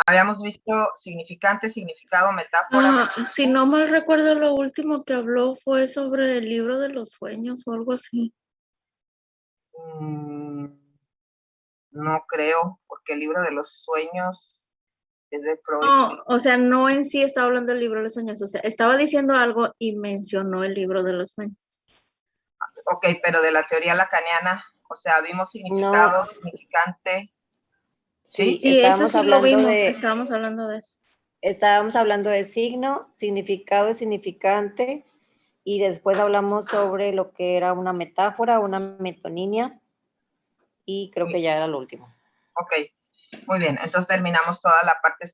Habíamos visto significante, significado, metáfora. Si no mal recuerdo, lo último que habló fue sobre el libro de los sueños o algo así. No creo, porque el libro de los sueños es de Freud. No, o sea, no en sí estaba hablando del libro de los sueños, o sea, estaba diciendo algo y mencionó el libro de los sueños. Ok, pero de la teoría lacaniana, o sea, vimos significado, No. significante. Sí, Sí, eso estábamos sí lo hablando vimos, estábamos hablando de eso. Estábamos hablando de signo, significado y significante, y después hablamos sobre lo que era una metáfora, una metonimia, y creo que ya era lo último. Ok, muy bien. Entonces terminamos toda la parte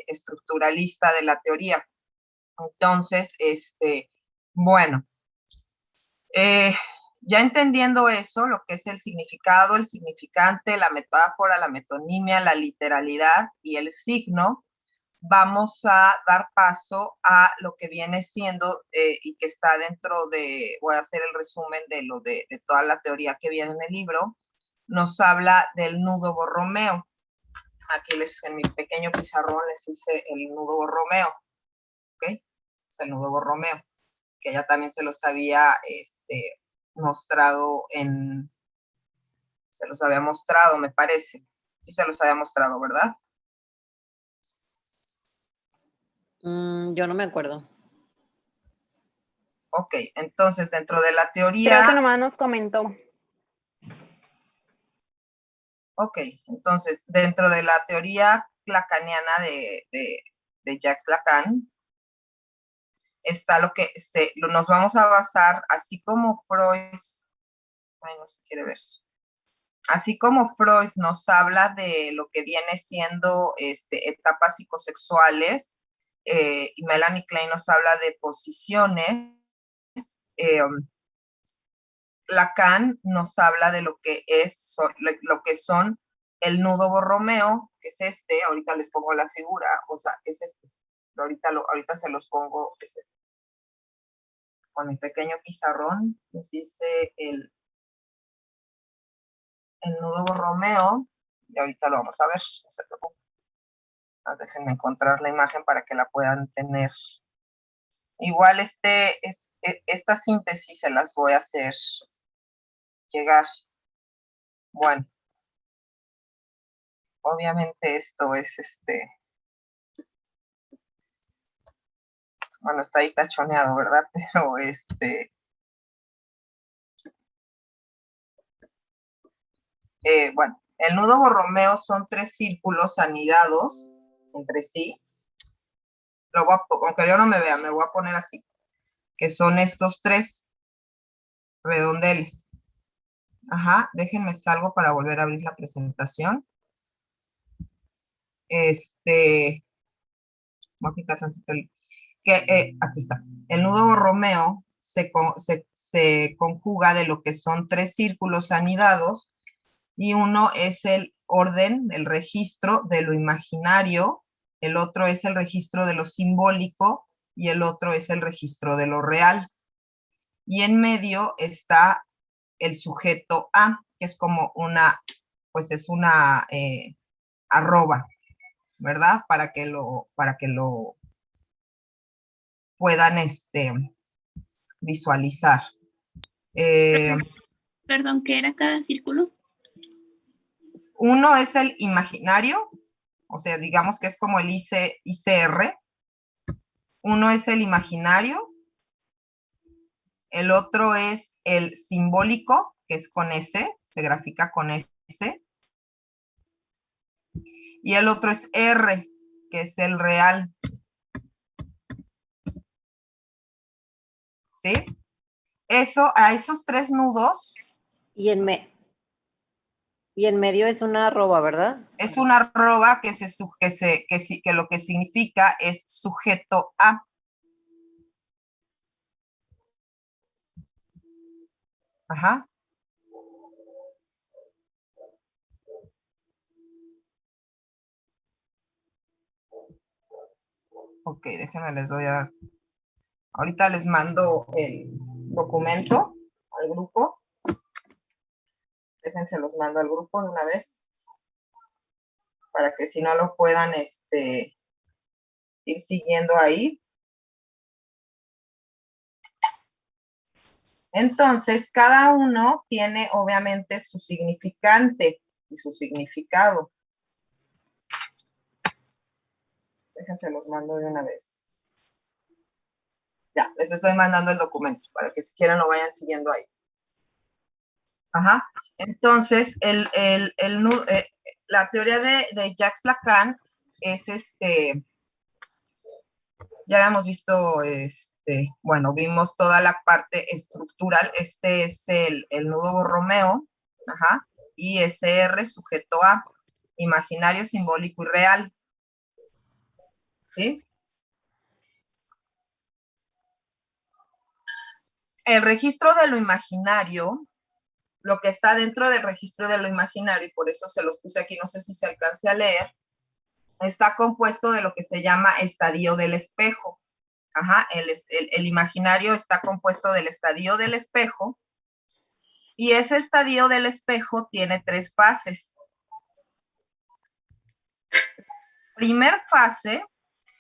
estructuralista de la teoría. Entonces, bueno, ya entendiendo eso, lo que es el significado, el significante, la metáfora, la metonimia, la literalidad y el signo, vamos a dar paso a lo que viene siendo y que está dentro de, voy a hacer el resumen de toda la teoría que viene en el libro, nos habla del nudo Borromeo. Aquí en mi pequeño pizarrón les hice el nudo Borromeo, ¿ok? Es el nudo Borromeo, que ya también se los había mostrado se los había mostrado, me parece. Sí se los había mostrado, ¿verdad? Yo no me acuerdo. Ok, entonces dentro de la teoría... Creo que nomás nos comentó. Ok, entonces dentro de la teoría lacaniana de Jacques Lacan, está lo que nos vamos a basar, así como Freud, no se quiere ver, así como Freud nos habla de lo que viene siendo etapas psicosexuales, y Melanie Klein nos habla de posiciones, Lacan nos habla de lo que son el nudo Borromeo, que es ahorita les pongo la figura, o sea, es pero ahorita se los pongo, es con mi pequeño pizarrón, les hice el nudo Borromeo, y ahorita lo vamos a ver, no se preocupen. Déjenme encontrar la imagen para que la puedan tener. Igual esta síntesis se las voy a hacer llegar. Bueno, obviamente esto es bueno, está ahí tachoneado, ¿verdad? Pero bueno, el nudo Borromeo son 3 círculos anidados entre sí. Aunque yo no me vea, me voy a poner así, que son estos 3 redondeles. Ajá, déjenme salgo para volver a abrir la presentación. Voy a quitar tantito aquí está. El nudo Borromeo se conjuga de lo que son 3 círculos anidados, y uno es el orden, el registro de lo imaginario, el otro es el registro de lo simbólico y el otro es el registro de lo real. Y en medio está el sujeto A, que es como pues es una arroba, ¿verdad? Para que lo puedan visualizar. Perdón, ¿qué era cada círculo? Uno es el imaginario, o sea, digamos que es como el ICR. Uno es el imaginario, el otro es el simbólico, que es con S, se grafica con S, y el otro es R, que es el real. ¿Sí? A esos 3 nudos. Y en medio es una arroba, ¿verdad? Es una arroba que lo que significa es sujeto a. Ajá. Ok, déjenme les doy ahorita les mando el documento al grupo. Déjense los mando al grupo de una vez. para que si no lo puedan ir siguiendo ahí. Entonces, cada uno tiene obviamente su significante y su significado. Déjense los mando de una vez. Ya, les estoy mandando el documento para que si quieren lo vayan siguiendo ahí. Ajá. Entonces, la teoría de Jacques Lacan es ya habíamos visto, bueno, vimos toda la parte estructural. Este es el nudo Borromeo, ajá, ISR sujeto a imaginario, simbólico y real. ¿Sí? El registro de lo imaginario, lo que está dentro del registro de lo imaginario, y por eso se los puse aquí, no sé si se alcance a leer, está compuesto de lo que se llama estadio del espejo. Ajá, el imaginario está compuesto del estadio del espejo, y ese estadio del espejo tiene 3 fases. Primer fase,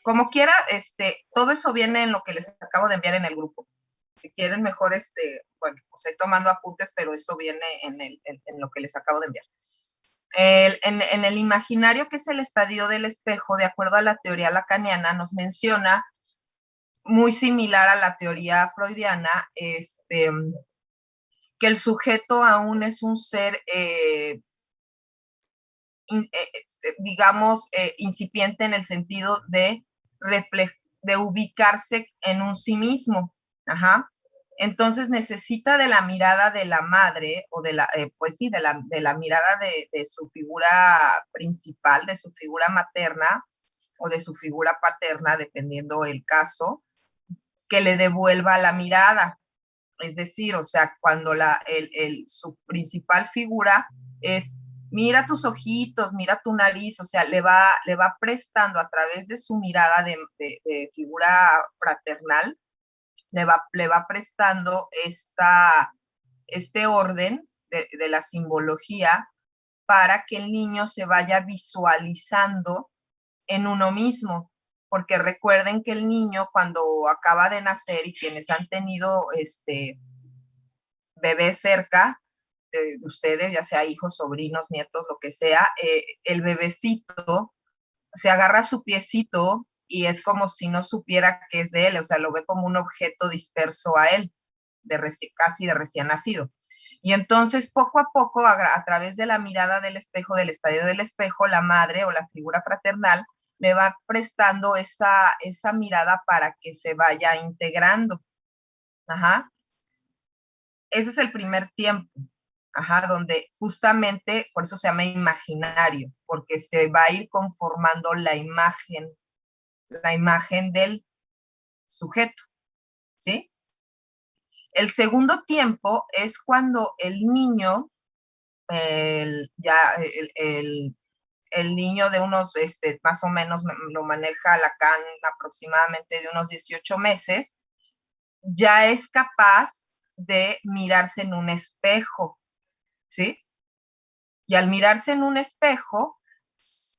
como quiera, todo eso viene en lo que les acabo de enviar en el grupo. Si quieren mejor, bueno, estoy tomando apuntes, pero eso viene en lo que les acabo de enviar. En el imaginario, que es el estadio del espejo, de acuerdo a la teoría lacaniana, nos menciona, muy similar a la teoría freudiana, que el sujeto aún es un ser, digamos, incipiente en el sentido de ubicarse en un sí mismo. Ajá. Entonces necesita de la mirada de la madre, o de la, pues sí, de la mirada de su figura principal, de su figura materna, o de su figura paterna, dependiendo el caso, que le devuelva la mirada. Es decir, o sea, cuando su principal figura es: mira tus ojitos, mira tu nariz, o sea, le va prestando a través de su mirada de figura fraternal, le va prestando este orden de la simbología, para que el niño se vaya visualizando en uno mismo. Porque recuerden que el niño, cuando acaba de nacer, y quienes han tenido bebés cerca de ustedes, ya sea hijos, sobrinos, nietos, lo que sea, el bebecito se agarra su piecito y es como si no supiera que es de él, o sea, lo ve como un objeto disperso a él, casi de recién nacido. Y entonces, poco a poco, a través de la mirada del espejo, del estadio del espejo, la madre o la figura fraternal le va prestando esa mirada para que se vaya integrando. Ajá. Ese es el primer tiempo. Ajá, donde justamente, por eso se llama imaginario, porque se va a ir conformando la imagen del sujeto, ¿sí? El segundo tiempo es cuando el niño, el niño de unos, más o menos lo maneja Lacan, aproximadamente de unos 18 meses, ya es capaz de mirarse en un espejo, ¿sí? Y al mirarse en un espejo,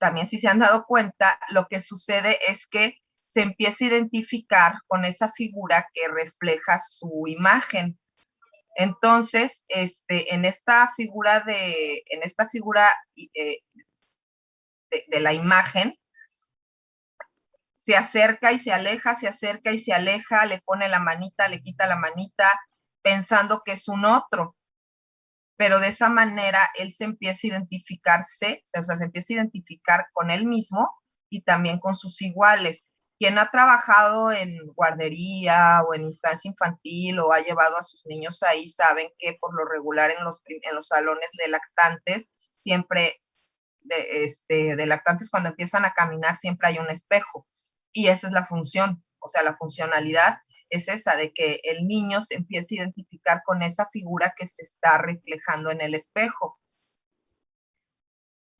también, si se han dado cuenta, lo que sucede es que se empieza a identificar con esa figura que refleja su imagen. Entonces, en esta figura de la imagen, se acerca y se aleja, se acerca y se aleja, le pone la manita, le quita la manita, pensando que es un otro. Pero de esa manera él se empieza a identificarse, o sea, se empieza a identificar con él mismo y también con sus iguales. Quien ha trabajado en guardería o en instancia infantil o ha llevado a sus niños ahí, saben que por lo regular en los salones de lactantes, siempre de lactantes, cuando empiezan a caminar, siempre hay un espejo. Y esa es la función, o sea, la funcionalidad es esa, de que el niño se empiece a identificar con esa figura que se está reflejando en el espejo.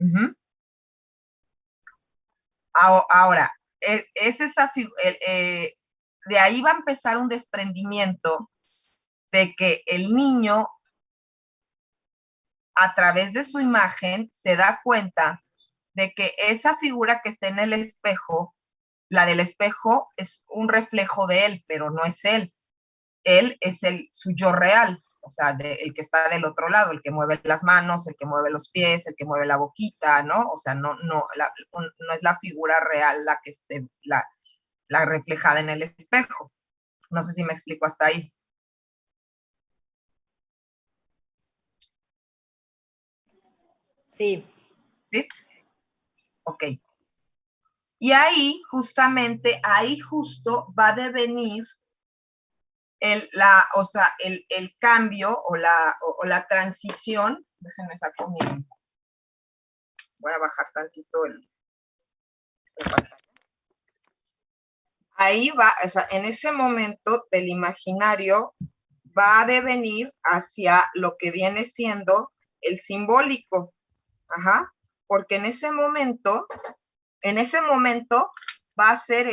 Uh-huh. Ahora, es esa de ahí va a empezar un desprendimiento de que el niño, a través de su imagen, se da cuenta de que esa figura que está en el espejo, la del espejo es un reflejo de él, pero no es él. Él es su yo real, o sea, el que está del otro lado, el que mueve las manos, el que mueve los pies, el que mueve la boquita, ¿no? O sea, no es la figura real la reflejada en el espejo. No sé si me explico hasta ahí. Sí. ¿Sí? Ok. Y ahí, justamente, ahí justo va a devenir o sea, el cambio o la transición. Déjenme sacar voy a bajar tantito el pantalla. Ahí va, o sea, en ese momento del imaginario va a devenir hacia lo que viene siendo el simbólico. Ajá. Porque en ese momento va a ser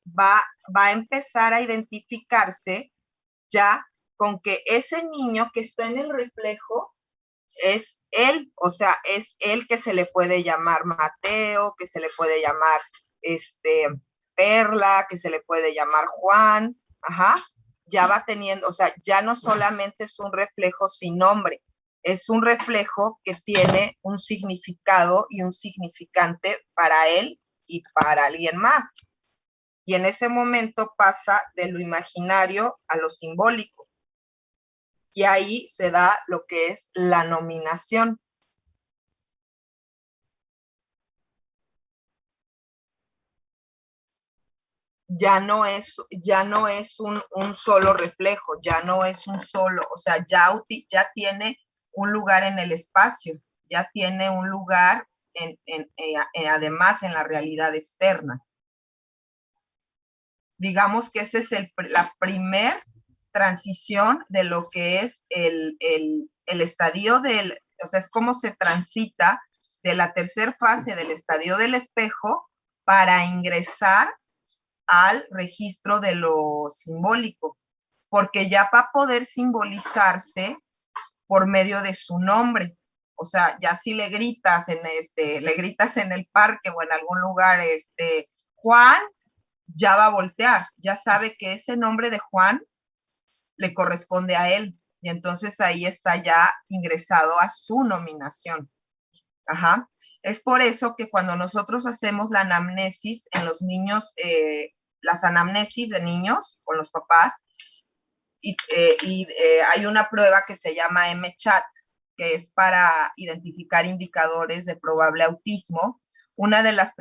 va a empezar a identificarse ya con que ese niño que está en el reflejo es él, o sea, es él, que se le puede llamar Mateo, que se le puede llamar Perla, que se le puede llamar Juan, ajá, ya va teniendo, o sea, ya no solamente es un reflejo sin nombre, es un reflejo que tiene un significado y un significante para él y para alguien más. Y en ese momento pasa de lo imaginario a lo simbólico. Y ahí se da lo que es la nominación. Ya no es un solo reflejo, ya no es un solo, o sea, ya tiene un lugar en el espacio, ya tiene un lugar además en la realidad externa. Digamos que esa es la primer transición de lo que es el estadio o sea, es como se transita de la tercera fase del estadio del espejo para ingresar al registro de lo simbólico, porque ya va a poder simbolizarse por medio de su nombre. O sea, ya si le gritas en el parque o en algún lugar, Juan, ya va a voltear, ya sabe que ese nombre de Juan le corresponde a él. Y entonces ahí está ya ingresado a su nominación. Ajá. Es por eso que cuando nosotros hacemos la anamnesis en los niños, las anamnesis de niños con los papás, hay una prueba que se llama M-Chat, que es para identificar indicadores de probable autismo. Una de las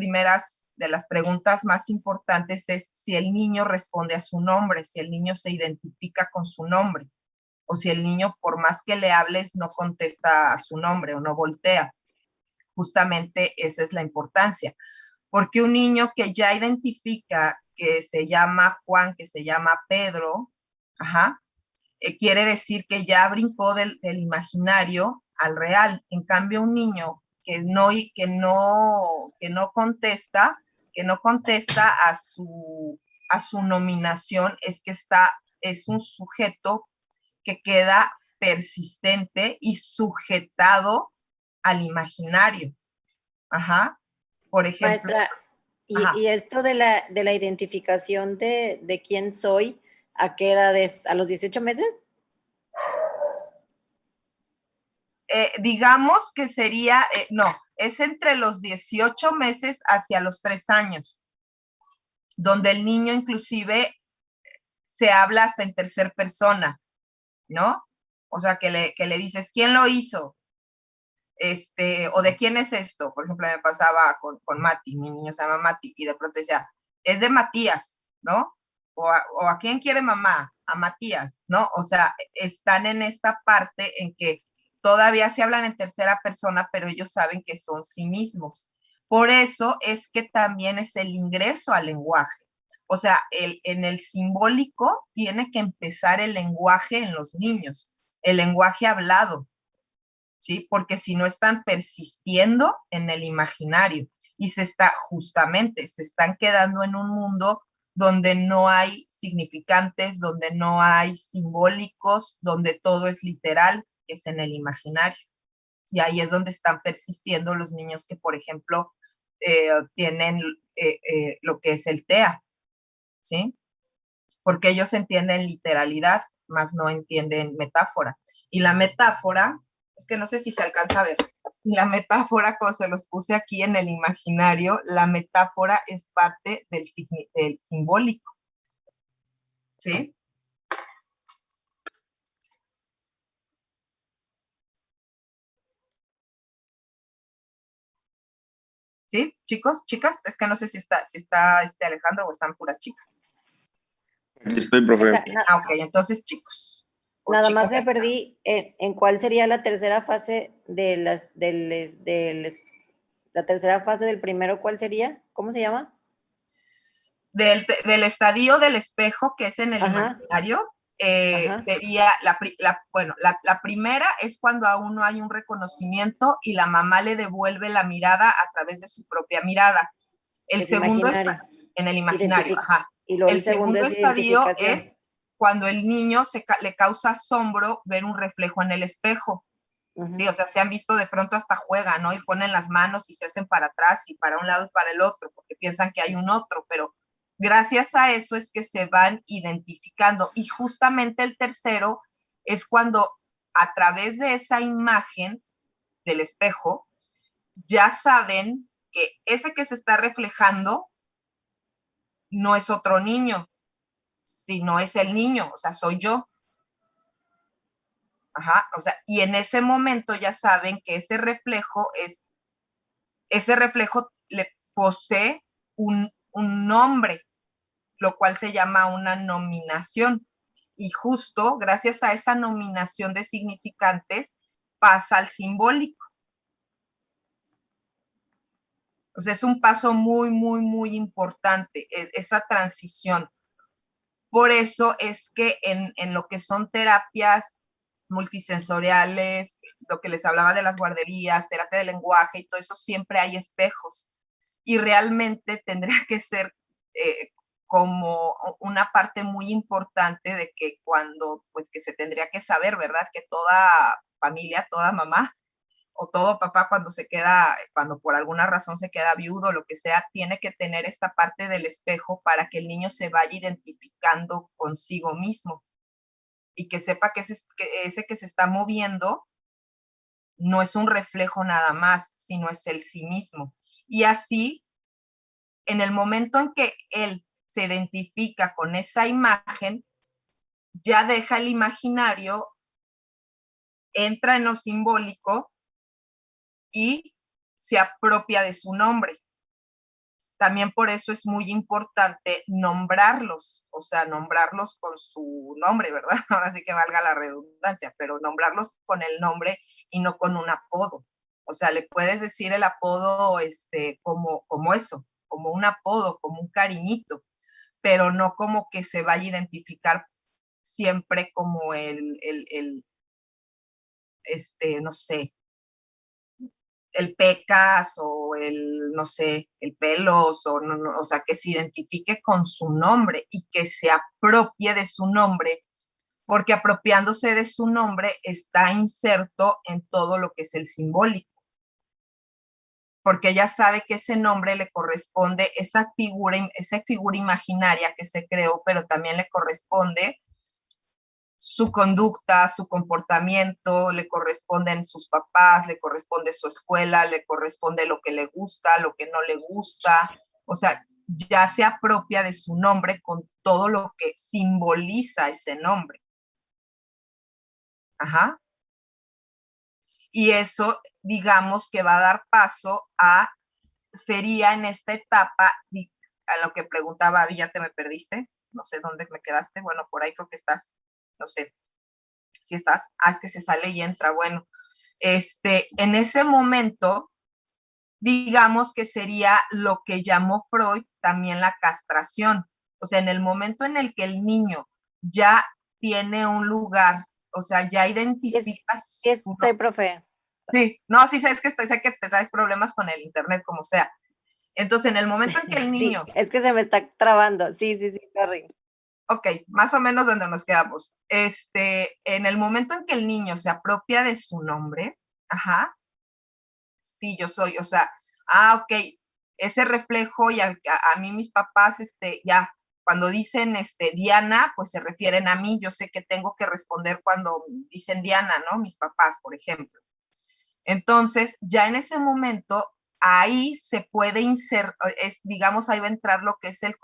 preguntas más importantes es si el niño responde a su nombre, si el niño se identifica con su nombre, o si el niño, por más que le hables, no contesta a su nombre o no voltea. Justamente esa es la importancia, porque un niño que ya identifica que se llama Juan, que se llama Pedro, ajá, quiere decir que ya brincó del imaginario al real. En cambio, un niño que no contesta a su nominación, es un sujeto que queda persistente y sujetado al imaginario. Ajá. Por ejemplo. Maestra, y esto de la identificación de quién soy, ¿a qué edad es? ¿A los 18 meses? Digamos que sería, no, es entre los 18 meses hacia los 3 años, donde el niño inclusive se habla hasta en tercera persona, ¿no? O sea, que le dices, ¿quién lo hizo? O de quién es esto. Por ejemplo, me pasaba con Mati, mi niño se llama Mati, y de pronto decía, es de Matías, ¿no? O a quién quiere mamá, a Matías, ¿no? O sea, están en esta parte en que todavía se hablan en tercera persona, pero ellos saben que son sí mismos. Por eso es que también es el ingreso al lenguaje. O sea, en el simbólico tiene que empezar el lenguaje en los niños, el lenguaje hablado, ¿sí? Porque si no están persistiendo en el imaginario y se están quedando en un mundo donde no hay significantes, donde no hay simbólicos, donde todo es literal, que es en el imaginario. Y ahí es donde están persistiendo los niños que, por ejemplo, tienen lo que es el TEA, ¿sí? Porque ellos entienden literalidad, más no entienden metáfora. Y la metáfora, es que no sé si se alcanza a ver, la metáfora, como se los puse aquí en el imaginario, la metáfora es parte del simbólico, ¿sí? ¿Sí? Chicos, chicas, es que no sé si está Alejandro o están puras chicas. Aquí estoy, profe. Ok, entonces chicos. Nada más me perdí en cuál sería la tercera fase la tercera fase del primero, ¿cuál sería? ¿Cómo se llama? Del estadio del espejo, que es en el Ajá. imaginario, Ajá. sería, la primera es cuando aún no hay un reconocimiento y la mamá le devuelve la mirada a través de su propia mirada. El Es segundo imaginario. está en el imaginario, ajá. Y luego El segundo es estadio identificación. es cuando el niño le causa asombro ver un reflejo en el espejo. Sí, o sea, se han visto de pronto hasta juegan, ¿no? Y ponen las manos y se hacen para atrás y para un lado y para el otro, porque piensan que hay un otro, pero gracias a eso es que se van identificando. Y justamente el tercero es cuando a través de esa imagen del espejo, ya saben que ese que se está reflejando no es otro niño, sino es el niño, o sea, soy yo. Ajá, o sea, y en ese momento ya saben que ese reflejo le posee un nombre, lo cual se llama una nominación. Y justo gracias a esa nominación de significantes pasa al simbólico. O sea, es un paso muy, muy, muy importante, esa transición. Por eso es que en lo que son terapias multisensoriales, lo que les hablaba de las guarderías, terapia de lenguaje y todo eso, siempre hay espejos. Y realmente tendría que ser como una parte muy importante de que cuando, pues que se tendría que saber, ¿verdad? Que toda familia, toda mamá o todo papá cuando por alguna razón se queda viudo, lo que sea, tiene que tener esta parte del espejo para que el niño se vaya identificando consigo mismo y que sepa que ese que se está moviendo no es un reflejo nada más, sino es el sí mismo. Y así, en el momento en que él se identifica con esa imagen, ya deja el imaginario, entra en lo simbólico y se apropia de su nombre. También por eso es muy importante nombrarlos, o sea, nombrarlos con su nombre, ¿verdad? Ahora sí que valga la redundancia, pero nombrarlos con el nombre y no con un apodo. O sea, le puedes decir el apodo como eso, como un apodo, como un cariñito, pero no como que se vaya a identificar siempre como no sé, el Pecas o no sé, el Pelos, o sea, que se identifique con su nombre y que se apropie de su nombre, porque apropiándose de su nombre está inserto en todo lo que es el simbólico, porque ella sabe que ese nombre le corresponde, esa figura imaginaria que se creó, pero también le corresponde su conducta, su comportamiento, le corresponden sus papás, le corresponde su escuela, le corresponde lo que le gusta, lo que no le gusta, o sea, ya se apropia de su nombre con todo lo que simboliza ese nombre. Ajá. Y eso, digamos que va a dar paso sería en esta etapa, a lo que preguntaba, ya te me perdiste, no sé dónde me quedaste, bueno, por ahí creo que estás, no sé, si estás, es que se sale y entra, bueno, en ese momento, digamos que sería lo que llamó Freud también la castración, o sea, en el momento en el que el niño ya tiene un lugar, o sea, ya identificas... Sí, estoy, profe. Sí, no, sí sé que te traes problemas con el internet, como sea. Entonces, en el momento en que el niño... Sí, es que se me está trabando, sí, sorry. Ok, más o menos donde nos quedamos. En el momento en que el niño se apropia de su nombre, ajá, sí, yo soy, o sea, ok, ese reflejo y a mí mis papás, ya, cuando dicen, Diana, pues se refieren a mí, yo sé que tengo que responder cuando dicen Diana, ¿no? Mis papás, por ejemplo. Entonces, ya en ese momento, ahí se puede insertar, digamos, ahí va a entrar lo que es el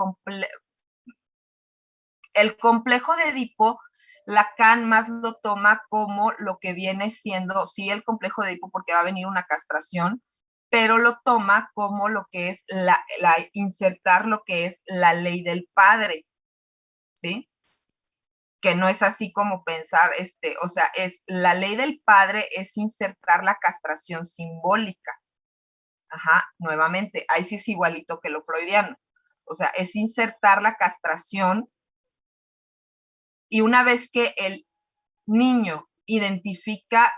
complejo de Edipo. Lacan más lo toma como lo que viene siendo, sí, el complejo de Edipo, porque va a venir una castración, pero lo toma como lo que es insertar lo que es la ley del padre, ¿sí? Que no es así como pensar, o sea, es la ley del padre es insertar la castración simbólica. Ajá, nuevamente, ahí sí es igualito que lo freudiano. O sea, es insertar la castración y una vez que el niño identifica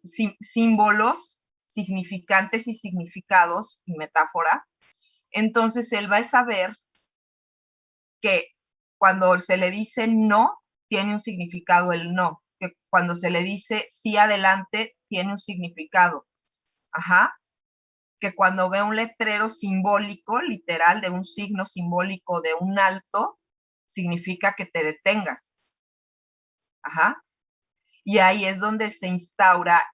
símbolos, significantes y significados y metáfora, entonces él va a saber que cuando se le dice no, tiene un significado el no, que cuando se le dice sí adelante, tiene un significado. Ajá, que cuando ve un letrero simbólico, literal, de un signo simbólico de un alto, significa que te detengas. Ajá. Y ahí es donde se instaura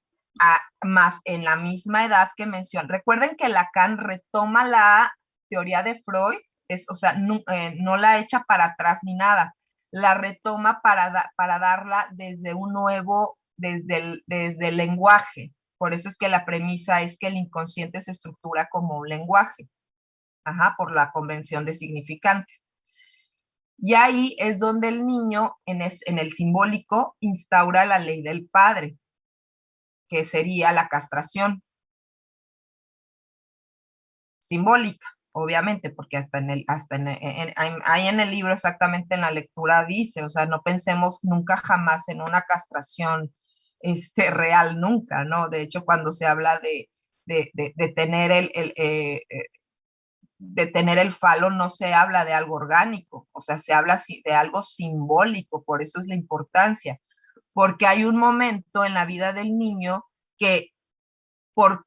más en la misma edad que mencioné. Recuerden que Lacan retoma la teoría de Freud, o sea, no la echa para atrás ni nada, la retoma para darla desde un nuevo, desde el lenguaje. Por eso es que la premisa es que el inconsciente se estructura como un lenguaje, ajá, por la convención de significantes. Y ahí es donde el niño, en el simbólico, instaura la ley del padre, que sería la castración simbólica, obviamente, porque ahí en el libro, exactamente en la lectura dice, o sea, no pensemos nunca jamás en una castración real, nunca, ¿no? De hecho, cuando se habla de tener el falo, no se habla de algo orgánico, o sea, se habla de algo simbólico, por eso es la importancia, porque hay un momento en la vida del niño que por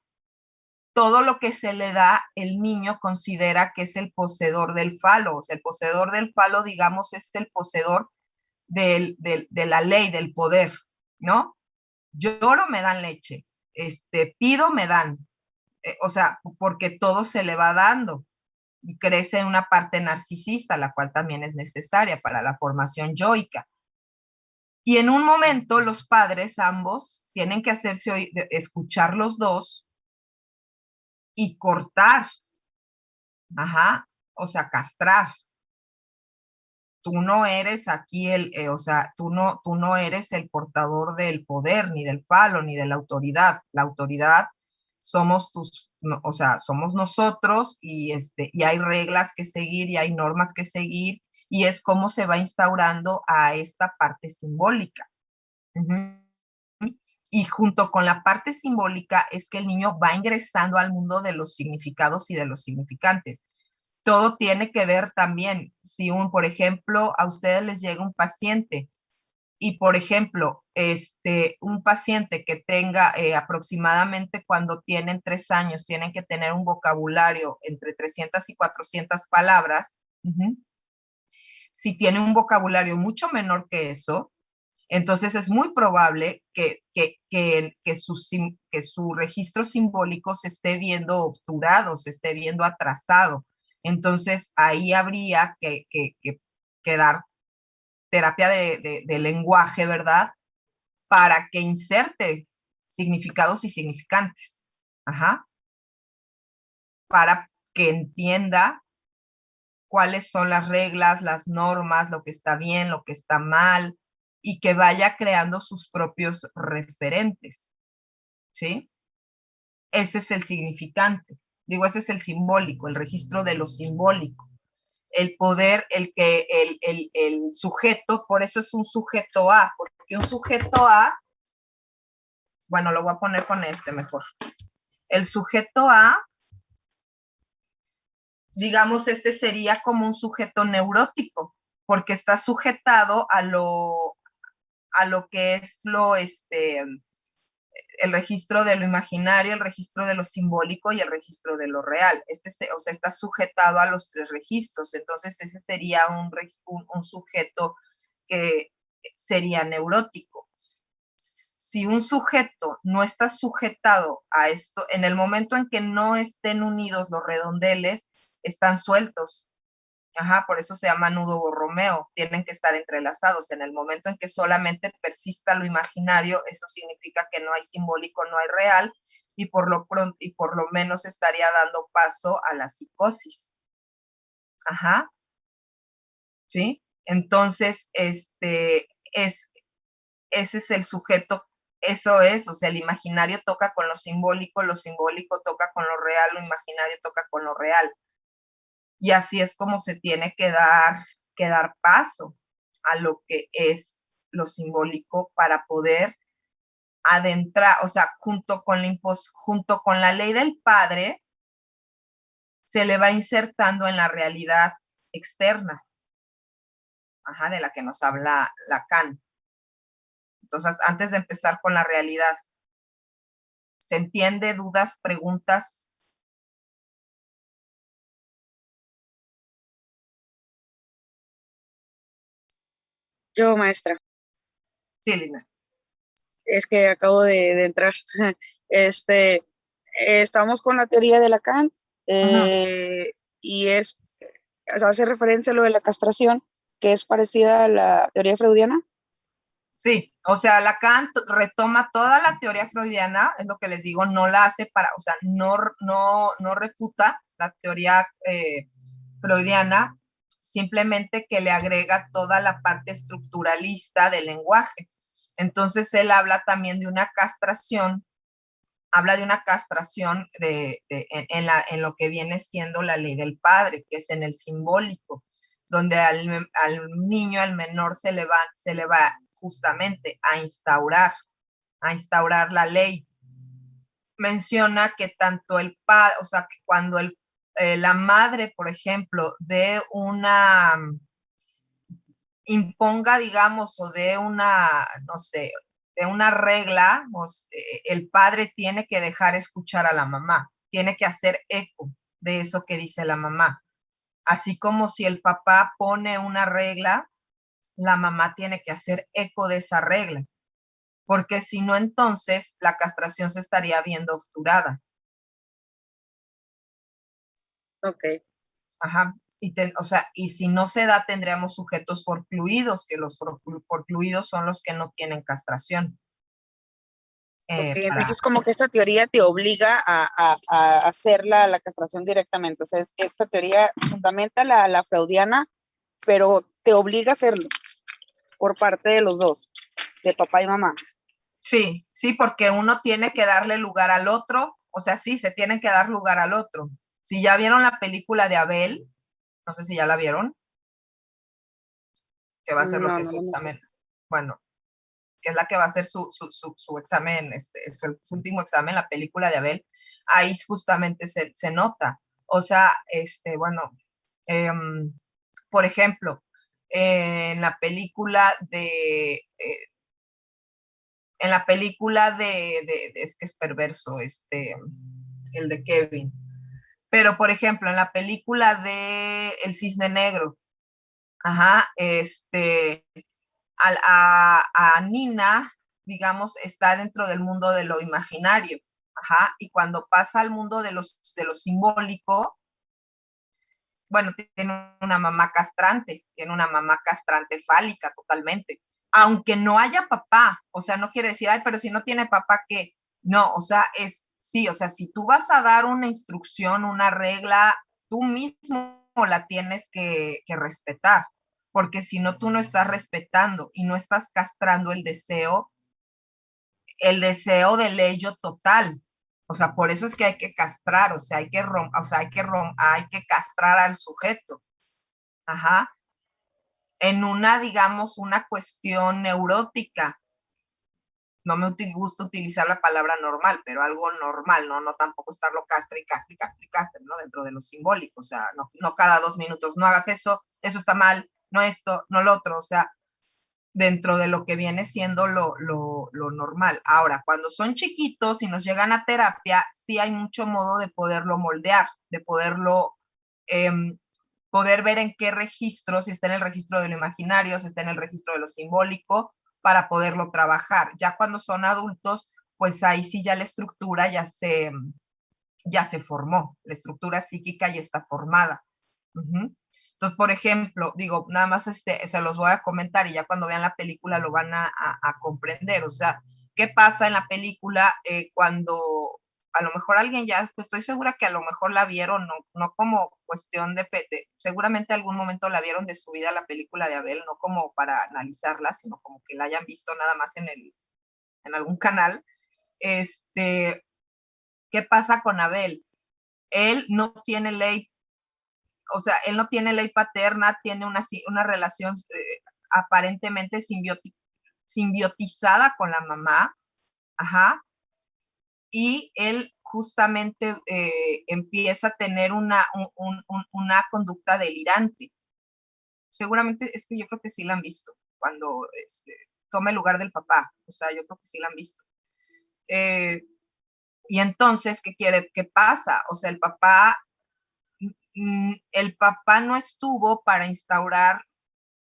todo lo que se le da, el niño considera que es el poseedor del falo. O sea, el poseedor del falo, digamos, es el poseedor de la ley, del poder, ¿no? Lloro, me dan leche. Pido, me dan. O sea, porque todo se le va dando. Y crece en una parte narcisista, la cual también es necesaria para la formación yoica. Y en un momento los padres, ambos, tienen que escuchar los dos y cortar, ajá, o sea, castrar. Tú no eres aquí o sea, tú no eres el portador del poder, ni del falo, ni de la autoridad. La autoridad somos o sea, somos nosotros y hay reglas que seguir y hay normas que seguir y es cómo se va instaurando a esta parte simbólica. Uh-huh. Y junto con la parte simbólica es que el niño va ingresando al mundo de los significados y de los significantes. Todo tiene que ver también, si por ejemplo, a ustedes les llega un paciente y, por ejemplo, un paciente que tenga aproximadamente cuando tienen 3 años, tienen que tener un vocabulario entre 300 y 400 palabras. Uh-huh. Si tiene un vocabulario mucho menor que eso, entonces es muy probable que su registro simbólico se esté viendo obturado, se esté viendo atrasado. Entonces ahí habría que dar terapia de lenguaje, ¿verdad? Para que inserte significados y significantes. Ajá. Para que entienda cuáles son las reglas, las normas, lo que está bien, lo que está mal, y que vaya creando sus propios referentes, ¿sí? Ese es el significante. Digo, ese es el simbólico, el registro de lo simbólico. El poder, el sujeto, por eso es un sujeto A, porque un sujeto A, bueno, lo voy a poner con mejor. El sujeto A, digamos, sería como un sujeto neurótico, porque está sujetado a lo que es el registro de lo imaginario, el registro de lo simbólico y el registro de lo real. O sea, está sujetado a los 3 registros, entonces ese sería un sujeto que sería neurótico. Si un sujeto no está sujetado a esto, en el momento en que no estén unidos los redondeles, están sueltos. Ajá, por eso se llama nudo borromeo, tienen que estar entrelazados. En el momento en que solamente persista lo imaginario, eso significa que no hay simbólico, no hay real, y por lo menos estaría dando paso a la psicosis. Ajá, ¿sí? Entonces, ese es el sujeto, eso es, o sea, el imaginario toca con lo simbólico toca con lo real, lo imaginario toca con lo real. Y así es como se tiene que dar paso a lo que es lo simbólico para poder adentrar, o sea, junto con la ley del padre, se le va insertando en la realidad externa, ajá, de la que nos habla Lacan. Entonces, antes de empezar con la realidad, ¿se entiende? ¿Dudas? ¿Preguntas? Yo, maestra, Sí, Lina. es que acabo de entrar. Estamos con la teoría de Lacan y hace referencia a lo de la castración, que es parecida a la teoría freudiana. Sí, o sea, Lacan retoma toda la teoría freudiana, es lo que les digo, no la hace o sea, no refuta la teoría freudiana, simplemente que le agrega toda la parte estructuralista del lenguaje. Entonces, él habla también de una castración, en lo que viene siendo la ley del padre, que es en el simbólico, donde al niño, al menor, se le va justamente a instaurar la ley. Menciona que tanto el padre, o sea, que cuando la madre, por ejemplo, imponga, digamos, o de una, no sé, de una regla, el padre tiene que dejar escuchar a la mamá, tiene que hacer eco de eso que dice la mamá. Así como si el papá pone una regla, la mamá tiene que hacer eco de esa regla, porque si no, entonces la castración se estaría viendo obturada. Ok. Ajá. O sea, y si no se da, tendríamos sujetos forcluidos, que los forcluidos son los que no tienen castración. Ok, entonces como que esta teoría te obliga a hacer la castración directamente. O sea, esta teoría fundamenta la freudiana, pero te obliga a hacerlo por parte de los dos, de papá y mamá. Sí, sí, porque uno tiene que darle lugar al otro, o sea, sí, se tienen que dar lugar al otro. Si ya vieron la película de Abel, no sé si ya la vieron, que va a ser lo que es su examen, bueno, que es la que va a ser su examen, su último examen, la película de Abel, ahí justamente se nota. O sea, bueno, por ejemplo, en la película es que es perverso, el de Kevin. Pero, por ejemplo, en la película de El Cisne Negro, ajá, a Nina, digamos, está dentro del mundo de lo imaginario, ajá, y cuando pasa al mundo de lo simbólico, bueno, tiene una mamá castrante fálica totalmente, aunque no haya papá, o sea, no quiere decir, ay, pero si no tiene papá, ¿qué? No, o sea, sí, o sea, si tú vas a dar una instrucción, una regla, tú mismo la tienes que respetar, porque si no, tú no estás respetando y no estás castrando el deseo del ello total. O sea, por eso es que hay que castrar, o sea, hay que castrar al sujeto. Ajá. En digamos, una cuestión neurótica. No me gusta utilizar la palabra normal, pero algo normal, ¿no? No tampoco estarlo castre, ¿no? Dentro de lo simbólico, o sea, no cada 2 minutos, no hagas eso, eso está mal, no esto, no lo otro, o sea, dentro de lo que viene siendo lo normal. Ahora, cuando son chiquitos y nos llegan a terapia, sí hay mucho modo de poderlo moldear, de poderlo, poder ver en qué registro, si está en el registro de lo imaginario, si está en el registro de lo simbólico, para poderlo trabajar. Ya cuando son adultos, pues ahí sí ya la estructura ya se formó, la estructura psíquica ya está formada. Entonces, por ejemplo, digo, nada más se los voy a comentar y ya cuando vean la película lo van a comprender. O sea, ¿qué pasa en la película cuando a lo mejor alguien ya, pues estoy segura que a lo mejor la vieron, no como cuestión seguramente algún momento la vieron de su vida la película de Abel, no como para analizarla, sino como que la hayan visto nada más en algún canal. ¿Qué pasa con Abel? Él no tiene ley, o sea, él no tiene ley paterna, tiene una relación aparentemente simbiotizada con la mamá, ajá, y él justamente empieza a tener una conducta delirante. Seguramente es que yo creo que sí la han visto, cuando toma el lugar del papá, o sea, yo creo que sí la han visto. Y entonces, ¿qué pasa? O sea, el papá no estuvo para instaurar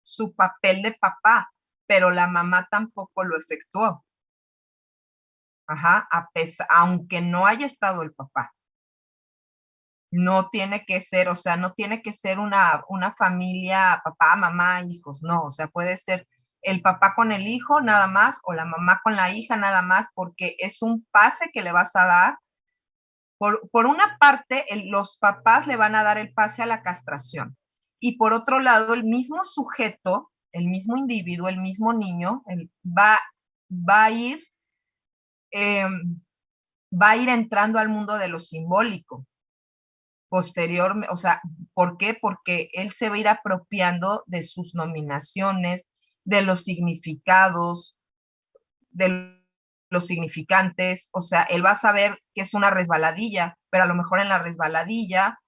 su papel de papá, pero la mamá tampoco lo efectuó. Ajá, aunque no haya estado el papá. No tiene que ser, o sea, no tiene que ser una familia, papá, mamá, hijos, no, o sea, puede ser el papá con el hijo nada más o la mamá con la hija nada más, porque es un pase que le vas a dar. Por una parte, los papás le van a dar el pase a la castración y por otro lado, el mismo sujeto, el mismo individuo, el mismo niño, va a ir entrando al mundo de lo simbólico. Posterior, o sea, ¿por qué? Porque él se va a ir apropiando de sus nominaciones, de los significados, de los significantes, o sea, él va a saber que es una resbaladilla, pero a lo mejor en la resbaladilla,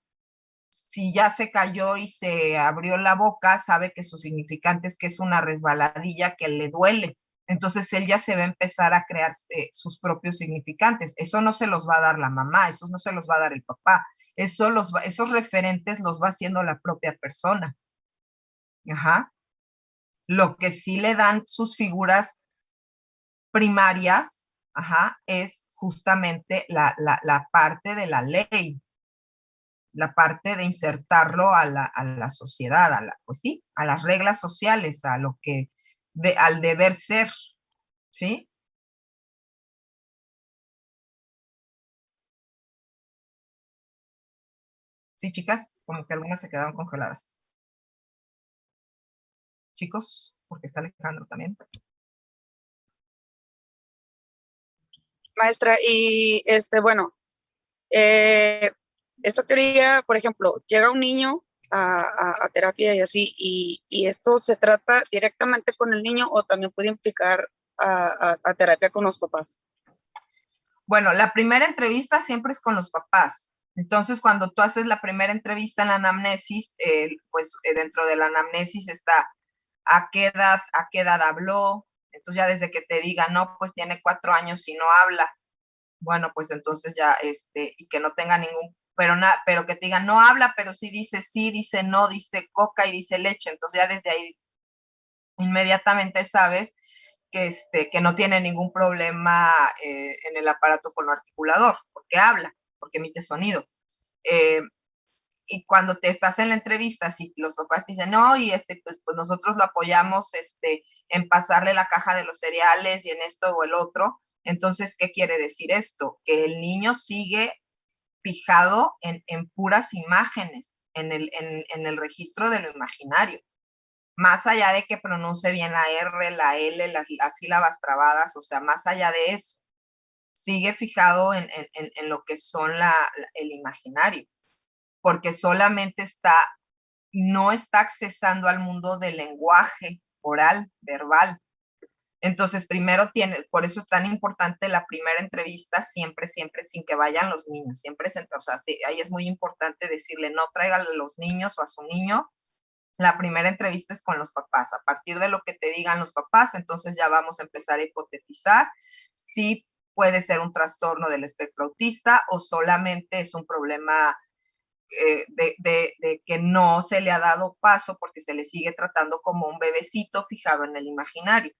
si ya se cayó y se abrió la boca, sabe que su significante es que es una resbaladilla que le duele. Entonces él ya se va a empezar a crear sus propios significantes. Eso no se los va a dar la mamá, eso no se los va a dar el papá. Esos referentes los va haciendo la propia persona. Ajá. Lo que sí le dan sus figuras primarias, ajá, es justamente la parte de la ley, la parte de insertarlo a la sociedad, pues sí, a las reglas sociales, a lo que, al deber ser, ¿sí? Sí, chicas, como que algunas se quedaron congeladas. Chicos, porque está Alejandro también. Maestra, y bueno, esta teoría, por ejemplo, llega un niño a terapia y así, y esto se trata directamente con el niño o también puede implicar a terapia con los papás. Bueno, la primera entrevista siempre es con los papás. Entonces, cuando tú haces la primera entrevista en la anamnesis, pues dentro de la anamnesis está a qué edad habló. Entonces ya desde que te diga, no, pues tiene 4 años y no habla. Bueno, pues entonces ya, y que no tenga ningún, pero que te diga, no habla, pero sí, dice no, dice coca y dice leche. Entonces ya desde ahí inmediatamente sabes que no tiene ningún problema en el aparato fonoarticulador, porque habla, porque emite sonido. Y cuando te estás en la entrevista, si los papás te dicen, no, y pues nosotros lo apoyamos en pasarle la caja de los cereales y en esto o el otro, entonces, ¿qué quiere decir esto? Que el niño sigue fijado en puras imágenes, en el registro de lo imaginario. Más allá de que pronuncie bien la R, la L, las sílabas trabadas, o sea, más allá de eso, sigue fijado en lo que son el imaginario, porque solamente no está accesando al mundo del lenguaje oral, verbal. Entonces, por eso es tan importante la primera entrevista, siempre, sin que vayan los niños, siempre, o sea, sí, ahí es muy importante decirle, no traigan a los niños o a su niño La primera entrevista es con los papás. A partir de lo que te digan los papás, entonces ya vamos a empezar a hipotetizar si puede ser un trastorno del espectro autista o solamente es un problema de que no se le ha dado paso porque se le sigue tratando como un bebecito fijado en el imaginario.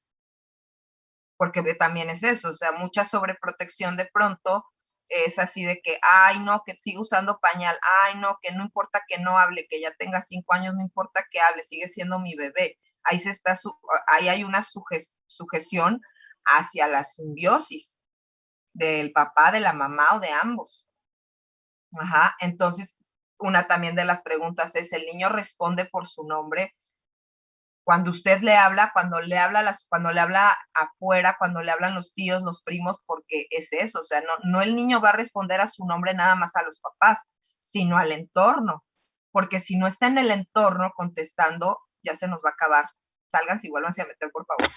Porque también es eso, o sea, mucha sobreprotección de pronto es así de que, ay, no, que sigue usando pañal, ay, no, que no importa que no hable, que ya tenga 5 años, no importa que hable, sigue siendo mi bebé. Ahí ahí hay una sujeción hacia la simbiosis del papá, de la mamá o de ambos. Ajá, entonces, una también de las preguntas es, ¿el niño responde por su nombre? Cuando usted le habla, cuando le habla afuera, cuando le hablan los tíos, los primos, porque es eso, o sea, no el niño va a responder a su nombre nada más a los papás, sino al entorno, porque si no está en el entorno contestando, ya se nos va a acabar. Sálganse y vuélvanse a meter, por favor.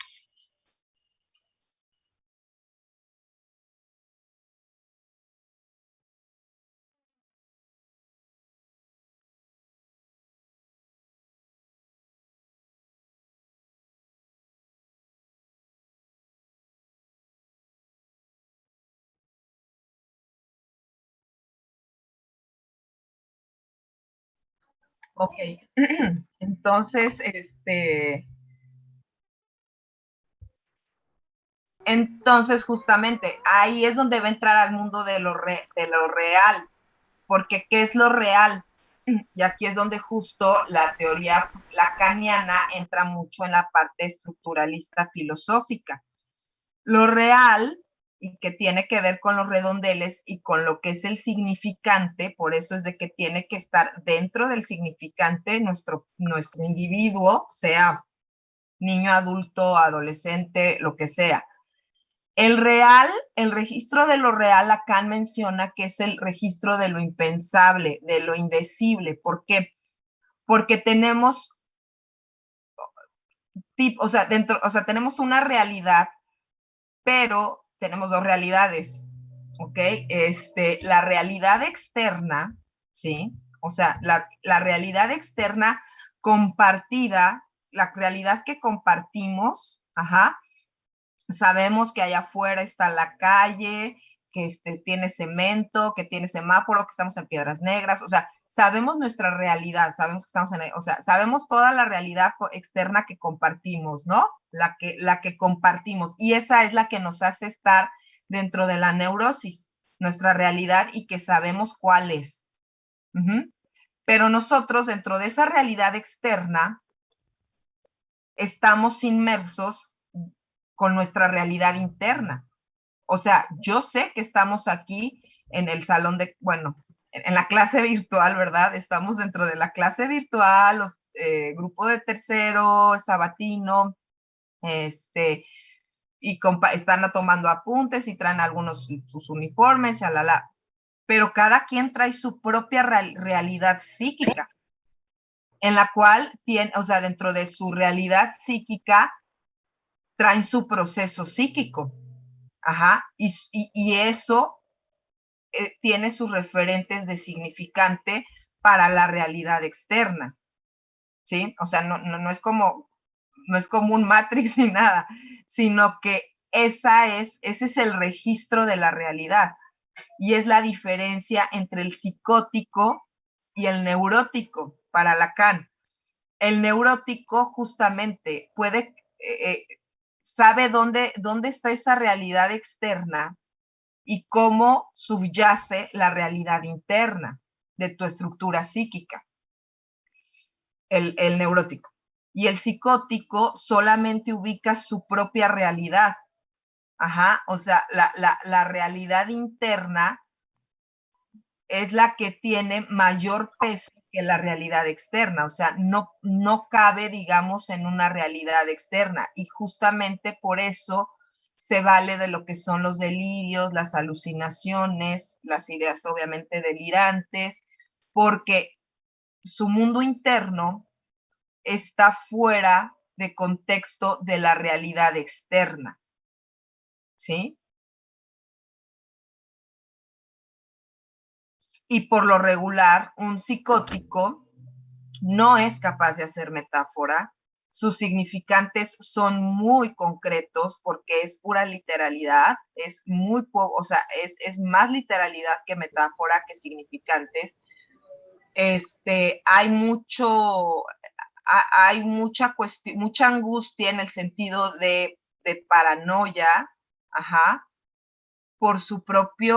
Ok, entonces, justamente, ahí es donde va a entrar al mundo de lo real, porque ¿qué es lo real? Y aquí es donde justo la teoría lacaniana entra mucho en la parte estructuralista filosófica. Lo real, y que tiene que ver con los redondeles y con lo que es el significante, por eso es de que tiene que estar dentro del significante nuestro individuo, sea niño, adulto, adolescente, lo que sea. El real, el registro de lo real, Lacan menciona que es el registro de lo impensable, de lo indecible. ¿Por qué? Porque tenemos, tenemos una realidad, pero tenemos dos realidades, ¿ok? La realidad externa, ¿sí? O sea, la realidad externa compartida, la realidad que compartimos, ajá, sabemos que allá afuera está la calle, que tiene cemento, que tiene semáforo, que estamos en Piedras Negras, o sea, sabemos nuestra realidad, sabemos que estamos o sea, sabemos toda la realidad externa que compartimos, ¿no? La que compartimos, y esa es la que nos hace estar dentro de la neurosis, nuestra realidad, y que sabemos cuál es. Pero nosotros, dentro de esa realidad externa, estamos inmersos con nuestra realidad interna. O sea, yo sé que estamos aquí en el salón en la clase virtual, ¿verdad? Estamos dentro de la clase virtual, los grupo de tercero, sabatino, y están tomando apuntes y traen algunos sus uniformes, shalala. Pero cada quien trae su propia realidad psíquica, en la cual tiene, o sea, dentro de su realidad psíquica, traen su proceso psíquico. Ajá, y eso tiene sus referentes de significante para la realidad externa, ¿sí? O sea, no es como un Matrix ni nada, sino que ese es el registro de la realidad y es la diferencia entre el psicótico y el neurótico para Lacan. El neurótico justamente sabe dónde está esa realidad externa y cómo subyace la realidad interna de tu estructura psíquica, el neurótico. Y el psicótico solamente ubica su propia realidad. Ajá, o sea, la realidad interna es la que tiene mayor peso que la realidad externa, o sea, no cabe, digamos, en una realidad externa. Y justamente por eso se vale de lo que son los delirios, las alucinaciones, las ideas obviamente delirantes, porque su mundo interno está fuera de contexto de la realidad externa, ¿sí? Y por lo regular, un psicótico no es capaz de hacer metáfora. Sus significantes son muy concretos porque es pura literalidad, es muy o sea, es más literalidad que metáfora, que significantes. Hay hay mucha cuestión, mucha angustia en el sentido de paranoia, ajá, por su propia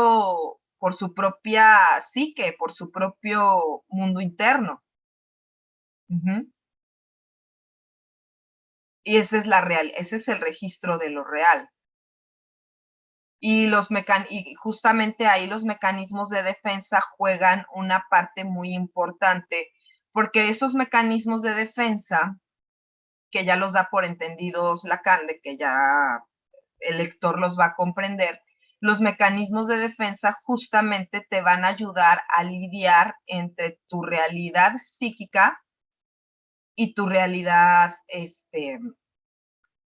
psique, por su propio mundo interno. Ujú. Y ese es el registro de lo real. Y justamente ahí los mecanismos de defensa juegan una parte muy importante, porque esos mecanismos de defensa, que ya los da por entendidos Lacan, de que ya el lector los va a comprender, los mecanismos de defensa justamente te van a ayudar a lidiar entre tu realidad psíquica y tu realidad,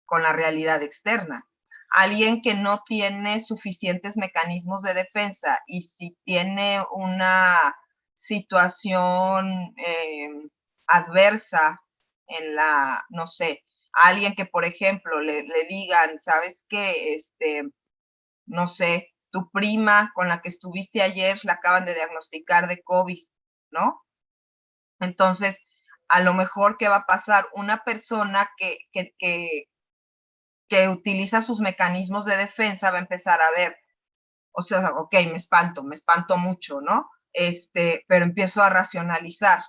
con la realidad externa. Alguien que no tiene suficientes mecanismos de defensa y si tiene una situación adversa en la, no sé, alguien que, por ejemplo, le digan, ¿sabes qué? No sé, tu prima con la que estuviste ayer la acaban de diagnosticar de COVID, ¿no? Entonces, a lo mejor, ¿qué va a pasar? Una persona que utiliza sus mecanismos de defensa va a empezar a ver, o sea, ok, me espanto mucho, ¿no? Pero empiezo a racionalizar.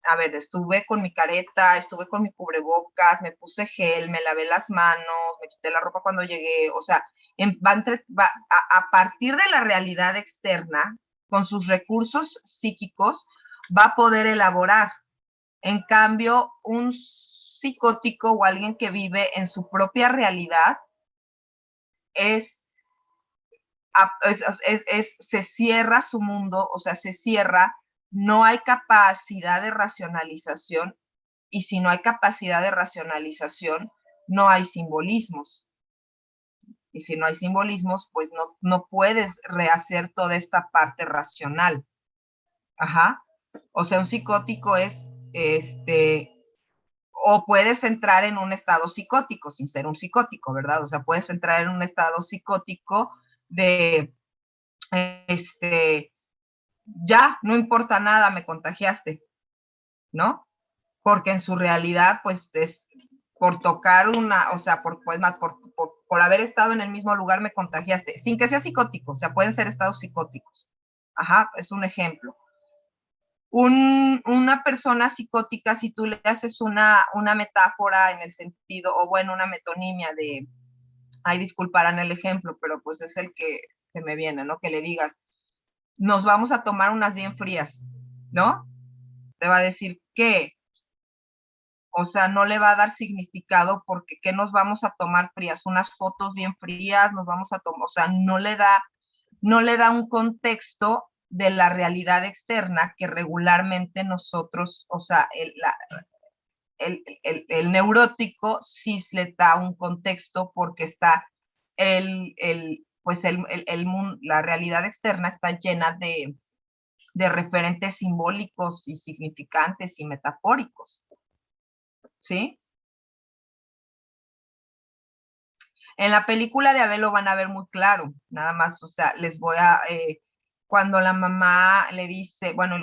A ver, estuve con mi careta, estuve con mi cubrebocas, me puse gel, me lavé las manos, me quité la ropa cuando llegué, o sea, a partir de la realidad externa, con sus recursos psíquicos, va a poder elaborar. En cambio, un psicótico o alguien que vive en su propia realidad se cierra su mundo, o sea, se cierra, no hay capacidad de racionalización, y si no hay capacidad de racionalización, no hay simbolismos. Y si no hay simbolismos, pues no puedes rehacer toda esta parte racional. Ajá. O sea, un psicótico es, o puedes entrar en un estado psicótico sin ser un psicótico, ¿verdad? O sea, puedes entrar en un estado psicótico de, ya, no importa nada, me contagiaste, ¿no? Porque en su realidad, pues, es por tocar o sea, por haber estado en el mismo lugar me contagiaste, sin que sea psicótico, o sea, pueden ser estados psicóticos. Ajá, es un ejemplo. Una persona psicótica, si tú le haces una metáfora en el sentido, o bueno, una metonimia de, ay, disculparán el ejemplo, pero pues es el que se me viene, ¿no? Que le digas, nos vamos a tomar unas bien frías, ¿no? Te va a decir, ¿qué? O sea, no le va a dar significado porque ¿qué nos vamos a tomar frías? Unas fotos bien frías, nos vamos a tomar, o sea, no le da un contexto de la realidad externa que regularmente nosotros, o sea, el neurótico sí le da un contexto porque está la realidad externa está llena de referentes simbólicos y significantes y metafóricos, ¿sí? En la película de Abel lo van a ver muy claro, nada más, o sea, cuando la mamá le dice, bueno,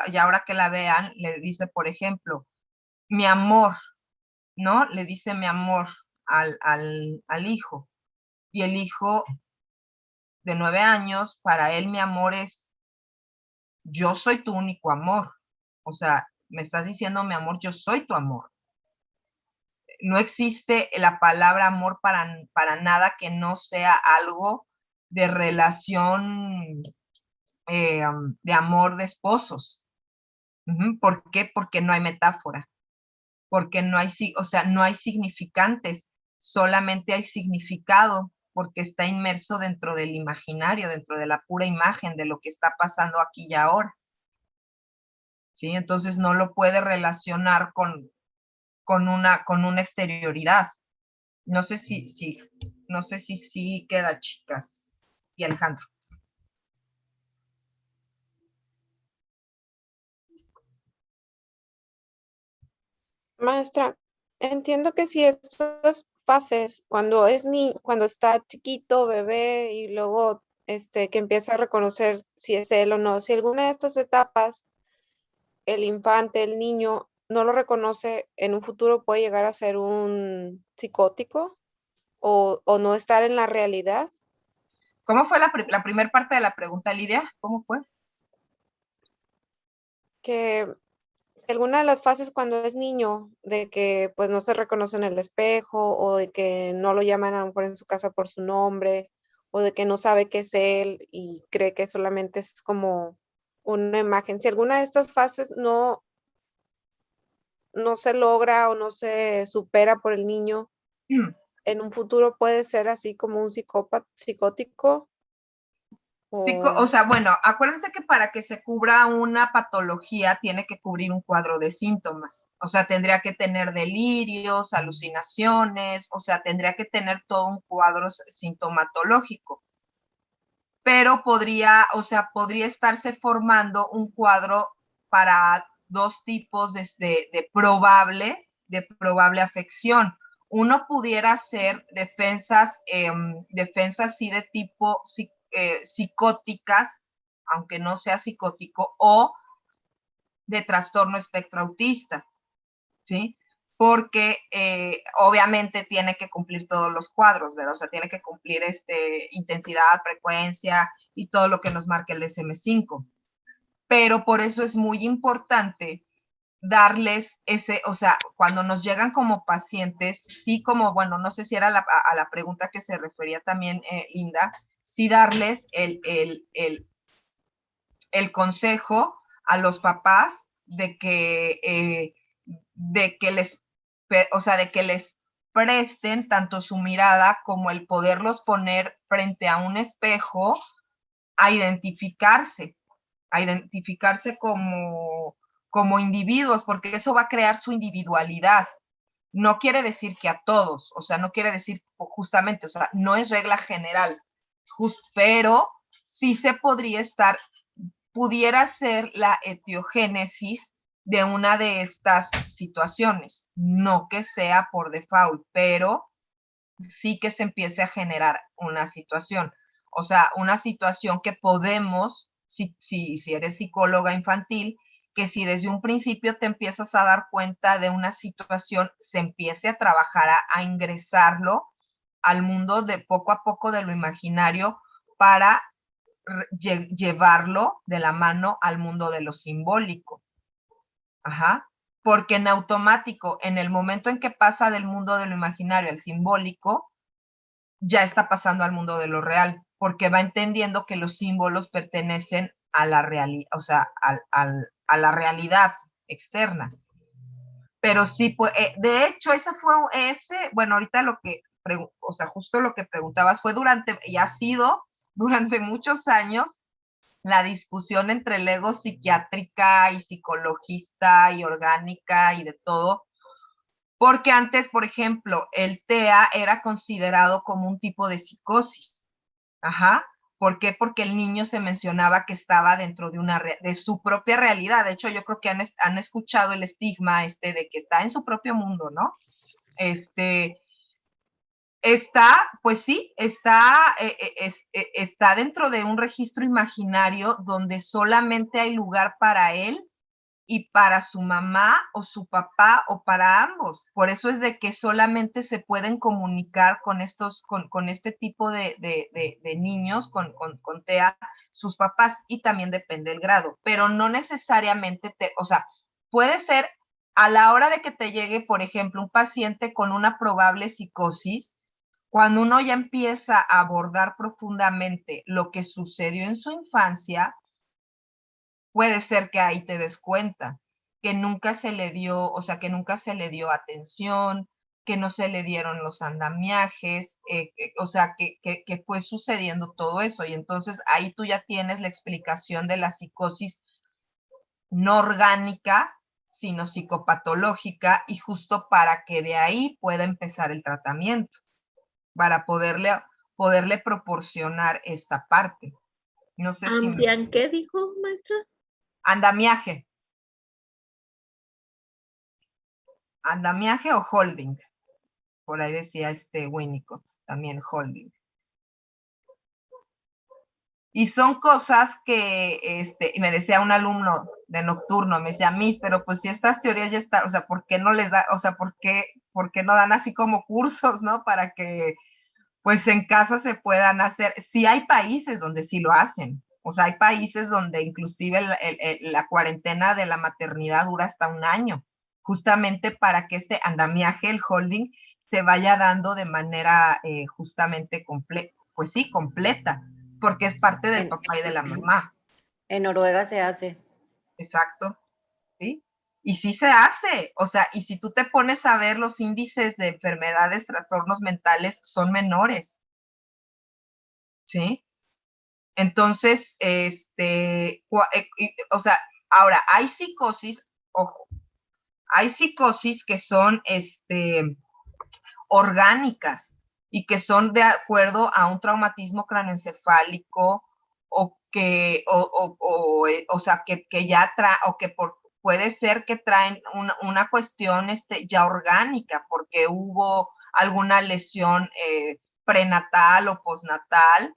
y ahora que la vean, le dice, por ejemplo, mi amor, ¿no? Le dice mi amor al hijo, y el hijo de 9 años, para él mi amor es, yo soy tu único amor, o sea, me estás diciendo mi amor, yo soy tu amor. No existe la palabra amor para nada que no sea algo de relación, de amor de esposos. ¿Por qué? Porque no hay metáfora, porque no hay, o sea, no hay significantes, solamente hay significado, porque está inmerso dentro del imaginario, dentro de la pura imagen de lo que está pasando aquí y ahora. ¿Sí? Entonces no lo puede relacionar con una exterioridad. No sé no sé si sí queda, chicas y Alejandro. Maestra, entiendo que si estas fases, cuando está chiquito, bebé, y luego que empieza a reconocer si es él o no, si alguna de estas etapas, el infante, el niño, no lo reconoce, en un futuro puede llegar a ser un psicótico o no estar en la realidad. ¿Cómo fue la primera parte de la pregunta, Lidia? ¿Cómo fue? Que si alguna de las fases cuando es niño, de que pues no se reconoce en el espejo o de que no lo llaman a lo mejor en su casa por su nombre o de que no sabe qué es él y cree que solamente es como una imagen. Si alguna de estas fases no se logra o no se supera por el niño, en un futuro puede ser así como un psicótico. O sea, bueno, acuérdense que para que se cubra una patología tiene que cubrir un cuadro de síntomas. O sea, tendría que tener delirios, alucinaciones, o sea, tendría que tener todo un cuadro sintomatológico. Pero podría estarse formando un cuadro para dos tipos de probable afección. Uno pudiera ser defensas sí de tipo psicóticas, aunque no sea psicótico, o de trastorno espectro autista, ¿sí? Porque obviamente tiene que cumplir todos los cuadros, ¿verdad? O sea, tiene que cumplir intensidad, frecuencia y todo lo que nos marca el DSM-5. Pero por eso es muy importante darles o sea, cuando nos llegan como pacientes, sí como, bueno, no sé si era a la pregunta que se refería también Linda, sí darles el consejo a los papás de que les presten tanto su mirada como el poderlos poner frente a un espejo a identificarse como individuos, porque eso va a crear su individualidad. No quiere decir que a todos, o sea, no quiere decir justamente, o sea, no es regla general, pero sí se pudiera ser la etiogénesis de una de estas situaciones, no que sea por default, pero sí que se empiece a generar una situación. O sea, una situación que podemos, si eres psicóloga infantil, que si desde un principio te empiezas a dar cuenta de una situación, se empiece a trabajar a ingresarlo al mundo de poco a poco de lo imaginario para llevarlo de la mano al mundo de lo simbólico. Ajá. Porque en automático, en el momento en que pasa del mundo de lo imaginario al simbólico, ya está pasando al mundo de lo real, porque va entendiendo que los símbolos pertenecen a la realidad, o sea, a la realidad externa. Pero sí, pues, de hecho, bueno, ahorita o sea, justo lo que preguntabas fue y ha sido durante muchos años la discusión entre el ego psiquiátrica y psicologista y orgánica y de todo, porque antes, por ejemplo, el TEA era considerado como un tipo de psicosis. Ajá. ¿Por qué? Porque el niño se mencionaba que estaba dentro de su propia realidad. De hecho, yo creo que han escuchado el estigma de que está en su propio mundo, ¿no? Pues sí, está dentro de un registro imaginario donde solamente hay lugar para él y para su mamá o su papá o para ambos. Por eso es de que solamente se pueden comunicar con este tipo de niños, con TEA, sus papás, y también depende del grado, pero no necesariamente o sea, puede ser a la hora de que te llegue, por ejemplo, un paciente con una probable psicosis, cuando uno ya empieza a abordar profundamente lo que sucedió en su infancia, puede ser que ahí te des cuenta que nunca se le dio, o sea, que nunca se le dio atención, que no se le dieron los andamiajes, o sea, que fue sucediendo todo eso. Y entonces ahí tú ya tienes la explicación de la psicosis no orgánica, sino psicopatológica, y justo para que de ahí pueda empezar el tratamiento, para poderle proporcionar esta parte. No sé si... ¿Qué dijo, maestra? Andamiaje. andamiaje o holding. Por ahí decía Winnicott, también holding. Y son cosas que, me decía un alumno de nocturno, me decía, Miss, pero pues si estas teorías ya están, o sea, ¿por qué no les da, o sea, por qué no dan así como cursos, ¿no? Para que, pues en casa se puedan hacer. Sí hay países donde sí lo hacen, o sea, hay países donde inclusive la cuarentena de la maternidad dura hasta 1 año, justamente para que este andamiaje, el holding, se vaya dando de manera justamente pues sí, completa, porque es parte del papá y de la mamá. En Noruega se hace. Exacto, ¿sí? Y sí se hace, o sea, y si tú te pones a ver los índices de enfermedades, trastornos mentales, son menores, ¿sí? Entonces, o sea, ahora, hay psicosis, ojo, hay psicosis que son, orgánicas y que son de acuerdo a un traumatismo craneoencefálico o que, o sea, que ya o que puede ser que traen una cuestión ya orgánica, porque hubo alguna lesión prenatal o postnatal,